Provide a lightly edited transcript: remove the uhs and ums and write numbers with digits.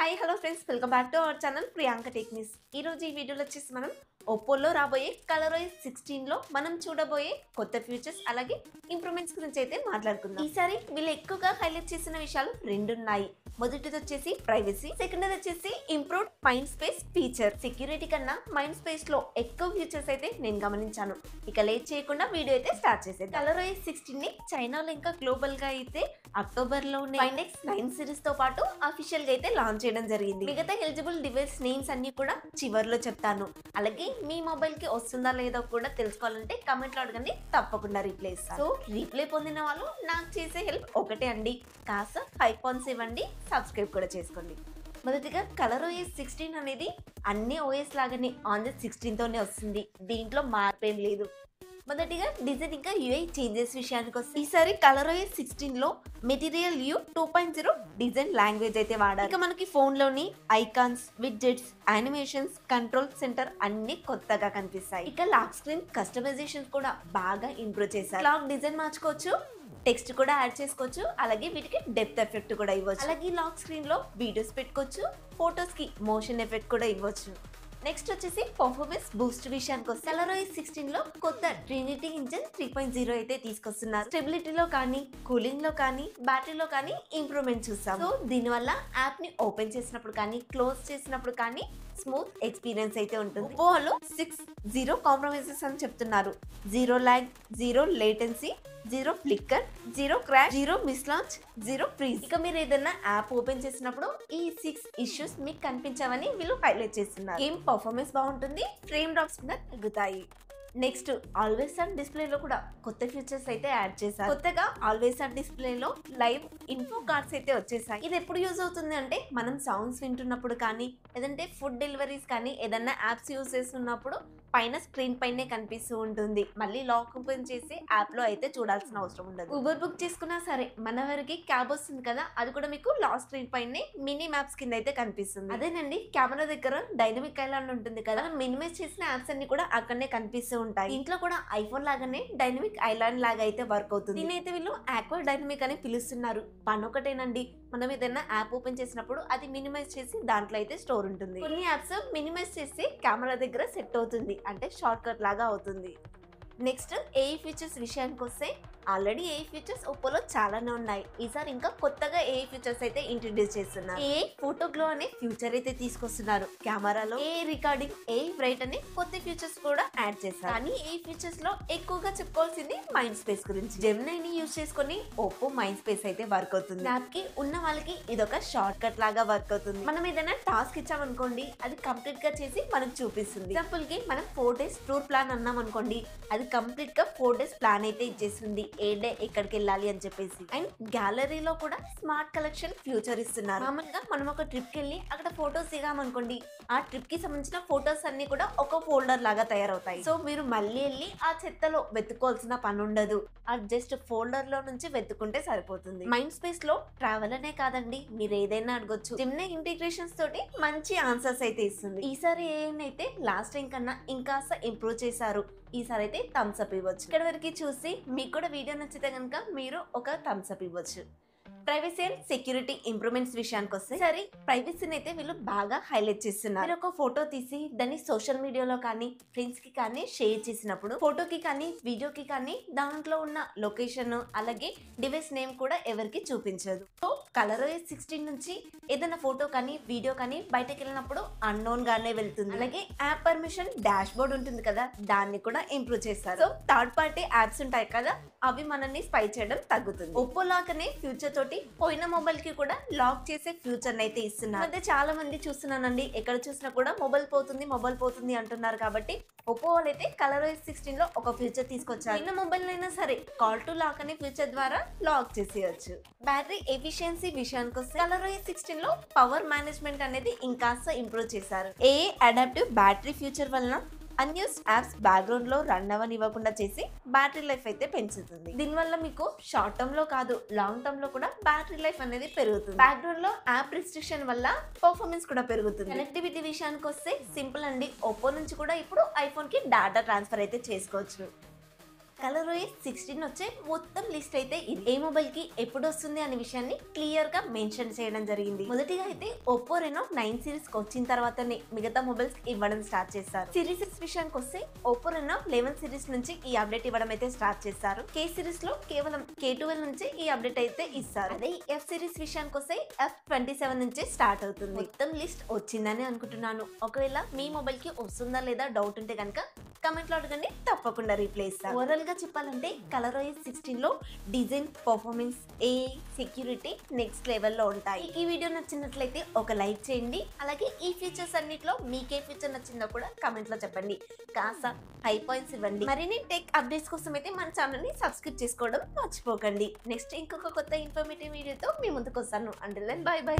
Hi hello friends, welcome back to our channel Priyanka techniques. ఈ రోజు ఈ వీడియోలో వచ్చేసి మనం ఒప్పోలో రాబోయే కలర్OS 16 లో మనం చూడబోయే కొత్త ఫీచర్స్ అలాగే ఇంప్రూవ్మెంట్స్ గురించి అయితే మాట్లాడుకుందాం. ఈసారి వీళ్ళు ఎక్కువగా హైలైట్ చేసిన విషయాలు రెండు ఉన్నాయి. మొదటిది వచ్చేసి ప్రైవసీ, సెకండ్ వచ్చేసి improved mind space feature. Security కన్నా మైండ్ స్పేస్ లో ఎక్కువ ఫీచర్స్ అయితే నేను గమనించాను. ఇక లేట్ చేయకుండా వీడియో అయితే స్టార్ట్ చేసేది. కలర్OS 16 ని చైనాలో ఇంకా గ్లోబల్ గా అయితే అక్టోబర్ లో Find X9 సిరీస్ తో పాటు అఫీషియల్ గా అయితే లాంచ్ చేయడం జరిగింది. మిగతా ఎలిజిబుల్ డివైస్ నేమ్స్ అన్ని కూడా చివర్లో చెప్తాను. అలాగే మీ మొబైల్ కి వస్తుందా లేదో కూడా తెలుసుకోవాలంటే కమెంట్ లో అడగండి, తప్పకుండా రీప్లే ఇస్తాను. సో రీప్లే పొందిన వాళ్ళు నాకు చేసే హెల్ప్ ఒకటే అండి, కాస్త 5 పాయింట్స్ ఇవ్వండి, సబ్స్క్రైబ్ కూడా చేసుకోండి. మొదటిగా కలర్OS 16 అనేది అన్ని ఓఎస్ లాగానే ఆన్ ది 16 తోనే వస్తుంది. దీంట్లో మార్పేం లేదు. మొదటిగా డిజైన్ ఇంకా యూఐ చేంజెస్ విషయానికి వస్తే ఈసారి కలర్OS 16 లో మెటీరియల్ యూ 2.0 డిజైన్ లాంగ్వేజ్ అయితే వాడారు. ఇక మనకి ఫోన్ లోని icons, widgets, animations, control centre అన్ని కొత్తగా కనిపిస్తాయి. ఇక లాక్ స్క్రీన్ కస్టమైజేషన్ కూడా బాగా ఇంప్రూవ్ చేశారు. లాక్ డిజైన్ మార్చుకోవచ్చు, టెక్స్ట్ కూడా యాడ్ చేసుకోవచ్చు, అలాగే వీటికి డెప్త్ ఎఫెక్ట్ కూడా ఇవ్వచ్చు. అలాగే లాక్ స్క్రీన్ లో వీడియోస్ పెట్టుకోవచ్చు, ఫొటోస్ కి మోషన్ ఎఫెక్ట్ కూడా ఇవ్వచ్చు. నెక్స్ట్ వచ్చేసి పర్ఫార్మెన్స్ బూస్ట్ విషయానికి వస్తే కలర్OS 16 లో కొత్త ట్రినిటీ ఇంజిన్ 3.0 అయితే తీసుకొస్తున్నారు. స్టెబిలిటీలో కానీ, కూలింగ్ లో కానీ, బ్యాటరీలో కానీ ఇంప్రూవ్మెంట్ చూస్తాం. సో దీనివల్ల యాప్ ని ఓపెన్ చేసినప్పుడు కానీ, క్లోజ్ చేసినప్పుడు కానీ స్మూత్ ఎక్స్పీరియన్స్ అయితే ఉంటుంది. ఒప్పోలో 6 కాంప్రమైజెస్ అని చెప్తున్నారు. 0 lag, 0 latency, 0 flicker, 0 crash, 0 మిస్లాంచ్, 0 freeze. ఇక మీరు ఏదైనా యాప్ ఓపెన్ చేసినప్పుడు ఈ 6 ఇష్యూస్ మీకు కనిపించవని వీళ్ళు హైలైట్ చేస్తున్నారు. గేమ్ పర్ఫార్మెన్స్ బాగుంటుంది, ఫ్రేమ్ డ్రాప్స్ కూడా తగ్గుతాయి. నెక్స్ట్ ఆల్వేస్ ఆన్ డిస్ప్లేలో కూడా కొత్త ఫీచర్స్ అయితే యాడ్ చేశారు. కొత్తగా ఆల్వేస్ ఆన్ డిస్ప్లేలో లైవ్ ఇన్ఫో కార్డ్స్ అయితే వచ్చేసాయి. ఇది ఎప్పుడు యూజ్ అవుతుంది అంటే మనం సాంగ్స్ వింటున్నప్పుడు కానీ, లేదంటే ఫుడ్ డెలివరీస్ కానీ, ఏదన్నా యాప్స్ యూజ్ చేస్తున్నప్పుడు పైన స్క్రీన్ పైనే కనిపిస్తూ ఉంటుంది. మళ్ళీ లాక్ ఓపెన్ చేసి యాప్ లో అయితే చూడాల్సిన అవసరం ఉండదు. ఊబర్ బుక్ చేసుకున్నా సరే మన వరకు క్యాబ్ వస్తుంది కదా, అది కూడా మీకు లాక్ స్క్రీన్ పైనే మినీ మ్యాప్స్ కింద అయితే కనిపిస్తుంది. అదేనండి, కెమెరా దగ్గర డైనమిక్ ఐలాండ్ ఉంటుంది కదా, మినిమైజ్ చేసిన యాప్స్ అన్ని కూడా అక్కడనే కనిపిస్తూ ఉంటాయి. ఇంట్లో కూడా ఐఫోన్ లాగానే డైనమిక్ ఐలాండ్ లాగా అయితే వర్క్ అవుతుంది. దీనైతే వీళ్ళు ఆక్వా డైనమిక్ అని పిలుస్తున్నారు. పని ఒకటేనండి, మనం ఏదైనా యాప్ ఓపెన్ చేసినప్పుడు అది మినిమైజ్ చేసి దాంట్లో అయితే స్టోర్ ఉంటుంది. కొన్ని యాప్స్ మినిమైజ్ చేసి కెమెరా దగ్గర సెట్ అవుతుంది, అంటే షార్ట్ కట్ లాగా అవుతుంది. నెక్స్ట్ ఏఐ ఫీచర్స్ విషయానికి వస్తే ఆల్రెడీ ఏఐ ఫీచర్స్ ఒప్పోలో చాలానే ఉన్నాయి. ఈసారి ఇంకా కొత్తగా ఏఐ ఫీచర్స్ అయితే ఇంట్రడ్యూస్ చేస్తున్నారు. ఏఐ ఫోటో గ్లో అనే ఫ్యూచర్ అయితే తీసుకొస్తున్నారు. కెమెరాలో ఏఐ రికార్డింగ్, ఏఐ బ్రైట్ అనే కొత్త ఫీచర్స్ కూడా యాడ్ చేస్తారు. కానీ ఏఐ ఫీచర్స్ లో ఎక్కువగా చెప్పుకోవాల్సింది మైండ్ స్పేస్ గురించి. జెమినైని యూజ్ చేసుకుని ఒప్పో మైండ్ స్పేస్ అయితే వర్క్ అవుతుంది. యాప్ కి ఉన్న వాళ్ళకి ఇదొక షార్ట్ కట్ లాగా వర్క్ అవుతుంది. మనం ఏదైనా టాస్క్ ఇచ్చామనుకోండి, అది కంప్లీట్ గా చేసి మనకు చూపిస్తుంది. ఎగ్జాంపుల్ కి మనం 4 days టూర్ ప్లాన్ అన్నాం అనుకోండి, అది కంప్లీట్ గా 4 days ప్లాన్ అయితే ఇచ్చేస్తుంది, ఏ డే ఎక్కడికి వెళ్ళాలి అని చెప్పేసి. అండ్ గ్యాలరీలో కూడా స్మార్ట్ కలెక్షన్ ఫ్యూచర్ ఇస్తున్నారు. మామూలుగా మనం ఒక ట్రిప్ కి వెళ్ళి అక్కడ ఫోటోస్ దిగామనుకోండి, ఆ ట్రిప్ కి సంబంధించిన ఫోటోస్ అన్ని కూడా ఒక ఫోల్డర్ లాగా తయారవుతాయి. సో మీరు మళ్ళీ వెళ్ళి ఆ చెత్తలో వెతుక్కోవాల్సిన పని ఉండదు, ఆ జస్ట్ ఫోల్డర్ లో నుంచి వెతుకుంటే సరిపోతుంది. మైండ్ స్పేస్ లో ట్రావెల్ అనే కాదండి, మీరు ఏదైనా అడగొచ్చు. జెమినీ ఇంటిగ్రేషన్స్ తోటి మంచి ఆన్సర్స్ అయితే ఇస్తుంది. ఈసారి అయితే లాస్ట్ టైం కన్నా ఇంకాస్త ఇంప్రూవ్ చేశారు. ఈసారి అయితే థమ్స్ అప్ ఇవ్వచ్చు. ఇక్కడ వరకు చూసి మీకు కూడా వీడియో నచ్చితే కనుక మీరు ఒక థమ్స్ అప్ ఇవ్వచ్చు. ప్రైవసీ అండ్ సెక్యూరిటీ ఇంప్రూవ్మెంట్స్ విషయానికి వస్తే సరే, ప్రైవసీని అయితే వీళ్ళు బాగా హైలైట్ చేస్తున్నారు. మీరు ఒక ఫోటో తీసి దాన్ని సోషల్ మీడియాలో కానీ, ఫ్రెండ్స్ కి కానీ షేర్ చేసినప్పుడు ఫోటోకి కానీ, వీడియోకి కానీ దాంట్లో ఉన్న లొకేషన్ అలాగే డివైస్ నేమ్ కూడా ఎవరికి చూపించదు. సో కలర్OS 16 నుంచి ఏదైనా ఫోటో కానీ, వీడియో కానీ బయటకు వెళ్ళినప్పుడు అన్నోన్ గానే వెళ్తుంది. అలాగే యాప్ పర్మిషన్ డాష్ బోర్డ్ ఉంటుంది కదా, దాన్ని కూడా ఇంప్రూవ్ చేస్తారు. సో థర్డ్ పార్టీ యాప్స్ ఉంటాయి కదా, అవి మనల్ని స్పై చేయడం తగ్గుతుంది. ఒప్పో లాగానే ఫ్యూచర్ తోటి పోయిన మొబైల్ కి కూడా లాక్ చేసే ఫ్యూచర్ అయితే ఇస్తున్నారు. అంటే చాలా మంది చూస్తున్నానండి, ఎక్కడ చూసినా కూడా మొబైల్ పోతుంది అంటున్నారు. కాబట్టి ఒప్పో వాళ్ళైతే కలర్OS 16 లో ఒక ఫ్యూచర్ తీసుకొచ్చారు. చిన్న మొబైల్ అయినా సరే కాల్ టు లాక్ అనే ఫ్యూచర్ ద్వారా లాక్ చేసేయచ్చు. బ్యాటరీ ఎఫిషియన్సీ విషయానికి వస్తే కలర్OS 16 లో పవర్ మేనేజ్మెంట్ అనేది ఇంకాస్త ఇంప్రూవ్ చేశారు. ఏఐ అడాప్టివ్ బ్యాటరీ ఫ్యూచర్ వలన అన్యూస్డ్ యాప్స్ బ్యాక్గ్రౌండ్ లో రన్ అవ్వనివ్వకుండా చేసి బ్యాటరీ లైఫ్ అయితే పెంచుతుంది. దీనివల్ల మీకు షార్ట్ టర్మ్ లో కాదు, లాంగ్ టర్మ్ లో కూడా బ్యాటరీ లైఫ్ అనేది పెరుగుతుంది. బ్యాక్గ్రౌండ్ లో యాప్ రిస్ట్రిక్షన్ వల్ల పర్ఫార్మెన్స్ కూడా పెరుగుతుంది. కనెక్టివిటీ విషయానికి వస్తే సింపుల్ అండి, ఒప్పో నుంచి కూడా ఇప్పుడు ఐఫోన్ కి డేటా ట్రాన్స్ఫర్ అయితే చేసుకోవచ్చు. కలర్OS 16 వచ్చే మొత్తం లిస్ట్ అయితే ఇది. ఏ మొబైల్ కి ఎప్పుడు వస్తుంది అనే విషయాన్ని క్లియర్ గా మెన్షన్ చేయడం జరిగింది. మొదటిగా అయితే Oppo Reno 9 సిరీస్ కి వచ్చిన తర్వాతనే మిగతా మొబైల్స్ ఇవ్వడం స్టార్ట్ చేశారు. సిరీస్ విషయానికి వస్తే Oppo Reno 11 సిరీస్ నుంచి ఈ అప్డేట్ ఇవ్వడం అయితే స్టార్ట్ చేశారు. K సిరీస్ లో కేవలం K12 నుంచి ఈ అప్డేట్ అయితే ఇస్తారు. అదే F సిరీస్ విషయానికి వస్తే F27 నుంచి స్టార్ట్ అవుతుంది. మొత్తం లిస్ట్ వచ్చిందని అనుకుంటున్నాను. ఒకవేళ మీ మొబైల్ కి వస్తుందా లేదా డౌట్ ఉంటే కనుక కమెంట్ లో అడగండి, తప్పకుండా రిప్లై ఇస్తాను. ఓవరాల్ గా చెప్పాలంటే కలర్OS 16 లో design, performance, AI, security next లెవెల్లో ఉంటాయి. ఈ వీడియో నచ్చినట్లయితే ఒక లైక్ చేయండి. అలాగే ఈ ఫీచర్స్ అన్నిట్లో మీకే ఫీచర్ నచ్చిందో కూడా కమెంట్ లో చెప్పండి. కాస్త హై పాయింట్స్ ఇవ్వండి. మరిన్ని టెక్ అప్డేట్స్ కోసం అయితే మన ఛానల్ ని సబ్స్క్రైబ్ చేసుకోవడం మర్చిపోకండి. నెక్స్ట్ ఇంకొక కొత్త ఇన్ఫర్మేటివ్ వీడియోతో మీ ముందుకు వస్తాను. Until then bye by.